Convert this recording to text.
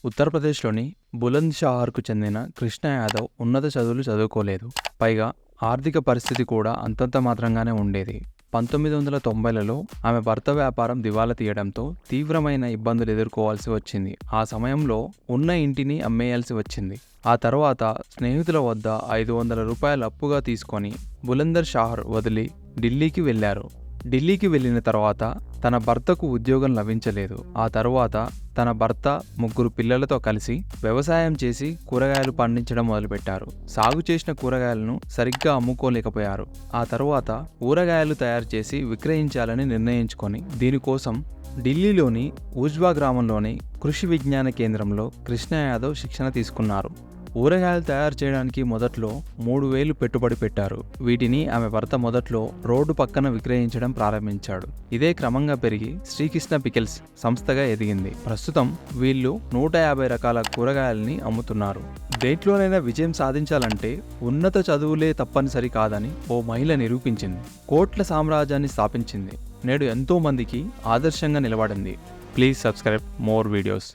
ఉత్తరప్రదేశ్లోని బులంద్‌షహర్‌కు చెందిన కృష్ణ యాదవ్ ఉన్నత చదువులు చదువుకోలేదు. పైగా ఆర్థిక పరిస్థితి కూడా అంతంత మాత్రంగానే ఉండేది. 1990లలో ఆమె భర్త వ్యాపారం దివాలా తీయడంతో తీవ్రమైన ఇబ్బందులు ఎదుర్కోవాల్సి వచ్చింది. ఆ సమయంలో ఉన్న ఇంటిని అమ్మేయాల్సి వచ్చింది. ఆ తర్వాత స్నేహితుల వద్ద ₹500 అప్పుగా తీసుకొని బులందర్ షహర్ వదిలి ఢిల్లీకి వెళ్లారు. ఢిల్లీకి వెళ్ళిన తర్వాత తన భర్తకు ఉద్యోగం లభించలేదు. ఆ తరువాత తన భర్త 3 పిల్లలతో కలిసి వ్యవసాయం చేసి కూరగాయలు పండించడం మొదలుపెట్టారు. సాగు చేసిన కూరగాయలను సరిగ్గా అమ్ముకోలేకపోయారు. ఆ తరువాత ఊరగాయలు తయారు చేసి విక్రయించాలని నిర్ణయించుకొని దీనికోసం ఢిల్లీలోని ఊజ్వా గ్రామంలోని కృషి విజ్ఞాన కేంద్రంలో కృష్ణ యాదవ్ శిక్షణ తీసుకున్నారు. ఊరగాయలు తయారు చేయడానికి మొదట్లో 3,000 పెట్టుబడి పెట్టారు. వీటిని ఆమె భర్త మొదట్లో రోడ్డు పక్కన విక్రయించడం ప్రారంభించాడు. ఇదే క్రమంగా పెరిగి శ్రీకృష్ణ పికిల్స్ సంస్థగా ఎదిగింది. ప్రస్తుతం వీళ్ళు 150 రకాల కూరగాయలని అమ్ముతున్నారు. దేంట్లోనైనా విజయం సాధించాలంటే ఉన్నత చదువులే తప్పనిసరి కాదని ఓ మహిళ నిరూపించింది. కోట్ల సామ్రాజ్యాన్ని స్థాపించింది. నేడు ఎంతో మందికి ఆదర్శంగా నిలబడింది. Please subscribe more videos.